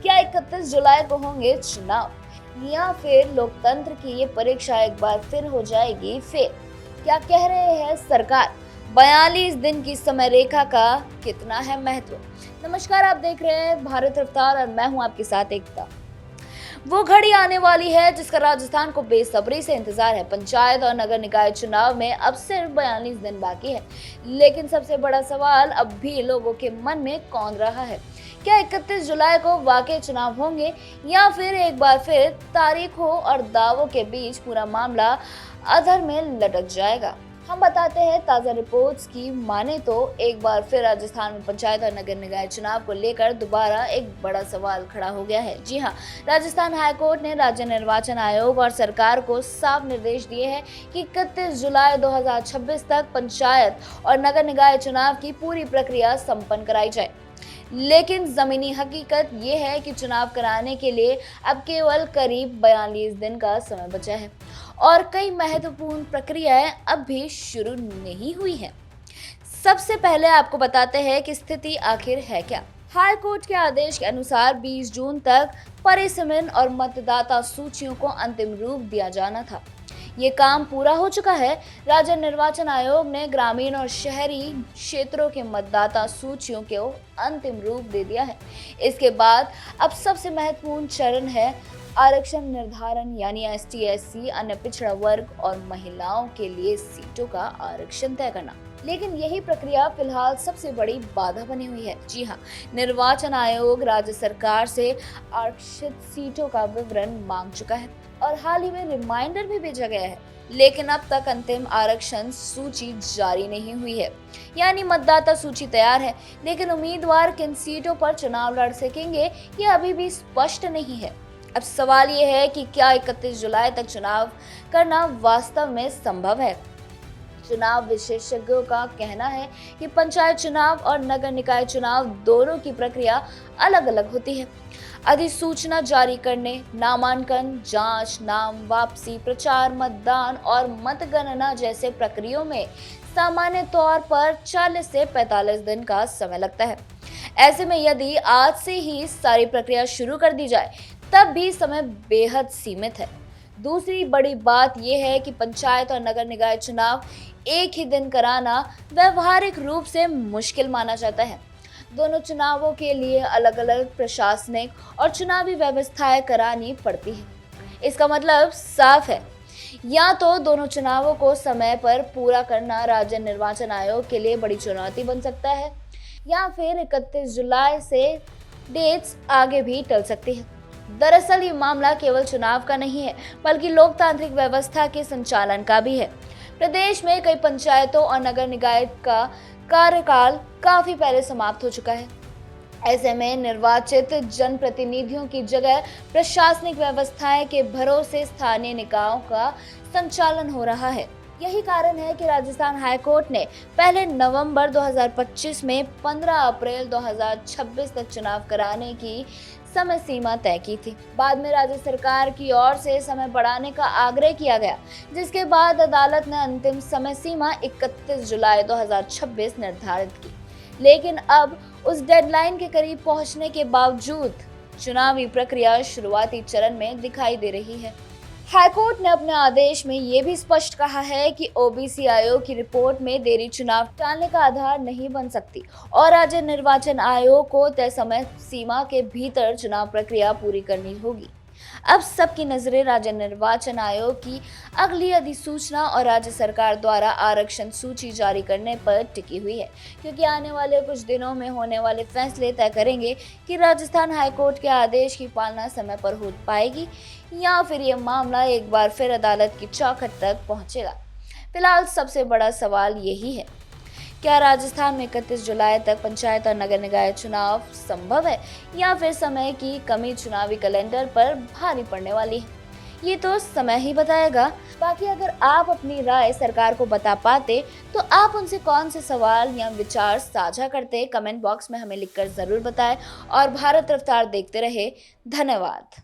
क्या 31 जुलाई को होंगे चुनाव या फिर लोकतंत्र की ये परीक्षा एक बार फिर हो जाएगी फेल? क्या कह रहे हैं सरकार? 42 दिन की समय रेखा का कितना है महत्व? नमस्कार, आप देख रहे हैं भारत रफ्तार और मैं हूं आपके साथ एकता। वो घड़ी आने वाली है जिसका राजस्थान को बेसब्री से इंतजार है। पंचायत और नगर निकाय चुनाव में अब सिर्फ 42 दिन बाकी है, लेकिन सबसे बड़ा सवाल अब भी लोगों के मन में कौन रहा है। क्या 31 जुलाई को वाकई चुनाव होंगे या फिर एक बार फिर तारीखों और दावों के बीच पूरा मामला अधर में लटक जाएगा? हम बताते हैं ताजा रिपोर्ट्स की माने तो एक बार फिर राजस्थान में पंचायत और नगर निकाय चुनाव को लेकर दोबारा एक बड़ा सवाल खड़ा हो गया है। जी हाँ, राजस्थान हाईकोर्ट ने राज्य निर्वाचन आयोग और सरकार को साफ निर्देश दिए हैं कि 31 जुलाई 2026 तक पंचायत और नगर निकाय चुनाव की पूरी प्रक्रिया संपन्न कराई जाए। लेकिन जमीनी हकीकत ये है कि चुनाव कराने के लिए अब केवल करीब 42 दिन का समय बचा है और कई महत्वपूर्ण प्रक्रियाएं अब भी शुरू नहीं हुई हैं। सबसे पहले आपको बताते हैं कि स्थिति आखिर है क्या। हाई कोर्ट के आदेश के अनुसार 20 जून तक परिसीमन और मतदाता सूचियों को अंतिम रूप दिया जाना था। ये काम पूरा हो चुका है। राज्य निर्वाचन आयोग ने ग्रामीण और शहरी क्षेत्रों के मतदाता सूचियों को अंतिम रूप दे दिया है। इसके बाद अब सबसे महत्वपूर्ण चरण है आरक्षण निर्धारण, यानी ST/SC, अन्य पिछड़ा वर्ग और महिलाओं के लिए सीटों का आरक्षण तय करना। लेकिन यही प्रक्रिया फिलहाल सबसे बड़ी बाधा बनी हुई है। जी हाँ, निर्वाचन आयोग राज्य सरकार से आरक्षित सीटों का विवरण मांग चुका है और हाल ही में रिमाइंडर भी भेजा गया है, लेकिन अब तक अंतिम आरक्षण सूची जारी नहीं हुई है। यानी मतदाता सूची तैयार है, लेकिन उम्मीदवार किन सीटों पर चुनाव लड़ सकेंगे ये अभी भी स्पष्ट नहीं है। अब सवाल ये है कि क्या 31 जुलाई तक चुनाव करना वास्तव में संभव है? चुनाव विशेषज्ञों का कहना है कि पंचायत चुनाव और नगर निकाय चुनाव दोनों की प्रक्रिया अलग अलग होती है। अधिसूचना जारी करने, नामांकन, जांच, नाम वापसी, प्रचार, मतदान और मतगणना जैसे प्रक्रियाओं में सामान्य तौर पर 40 से 45 दिन का समय लगता है। ऐसे में यदि आज से ही सारी प्रक्रिया शुरू कर दी जाए तब भी समय बेहद सीमित है। दूसरी बड़ी बात यह है कि पंचायत और नगर निकाय चुनाव एक ही दिन कराना व्यवहारिक रूप से मुश्किल माना जाता है। दोनों चुनावों के लिए अलग अलग प्रशासनिक और चुनावी व्यवस्थाएं करानी पड़ती है। इसका मतलब साफ है, या तो दोनों चुनावों को समय पर पूरा करना राज्य निर्वाचन आयोग के लिए बड़ी चुनौती बन सकता है, या फिर 31 जुलाई से डेट्स आगे भी टल सकती है। दरअसल ये मामला केवल चुनाव का नहीं है, बल्कि लोकतांत्रिक व्यवस्था के संचालन का भी है। प्रदेश में कई पंचायतों और नगर निकाय का कार्यकाल काफी पहले समाप्त हो चुका है। ऐसे में निर्वाचित जनप्रतिनिधियों की जगह प्रशासनिक व्यवस्थाएं के भरोसे स्थानीय निकायों का संचालन हो रहा है। यही कारण है कि राजस्थान हाईकोर्ट ने पहले नवंबर 2025 में 15 अप्रैल 2026 तक चुनाव कराने की समय सीमा तय की थी। बाद में राज्य सरकार की ओर से समय बढ़ाने का आग्रह किया गया, जिसके बाद अदालत ने अंतिम समय सीमा 31 जुलाई 2026 निर्धारित की। लेकिन अब उस डेडलाइन के करीब पहुंचने के बावजूद चुनावी प्रक्रिया शुरुआती चरण में दिखाई दे रही है। हाईकोर्ट ने अपने आदेश में ये भी स्पष्ट कहा है कि OBC आयोग की रिपोर्ट में देरी चुनाव टालने का आधार नहीं बन सकती और राज्य निर्वाचन आयोग को तय समय सीमा के भीतर चुनाव प्रक्रिया पूरी करनी होगी। अब सबकी नजरें राज्य निर्वाचन आयोग की अगली अधिसूचना और राज्य सरकार द्वारा आरक्षण सूची जारी करने पर टिकी हुई है, क्योंकि आने वाले कुछ दिनों में होने वाले फैसले तय करेंगे कि राजस्थान हाईकोर्ट के आदेश की पालना समय पर हो पाएगी या फिर ये मामला एक बार फिर अदालत की चौखट तक पहुंचेगा। फिलहाल सबसे बड़ा सवाल यही है, क्या राजस्थान में 31 जुलाई तक पंचायत और नगर निकाय चुनाव संभव है या फिर समय की कमी चुनावी कैलेंडर पर भारी पड़ने वाली है? ये तो समय ही बताएगा। बाकी अगर आप अपनी राय सरकार को बता पाते तो आप उनसे कौन से सवाल या विचार साझा करते, कमेंट बॉक्स में हमें लिखकर जरूर बताएं और भारत रफ्तार देखते रहे। धन्यवाद।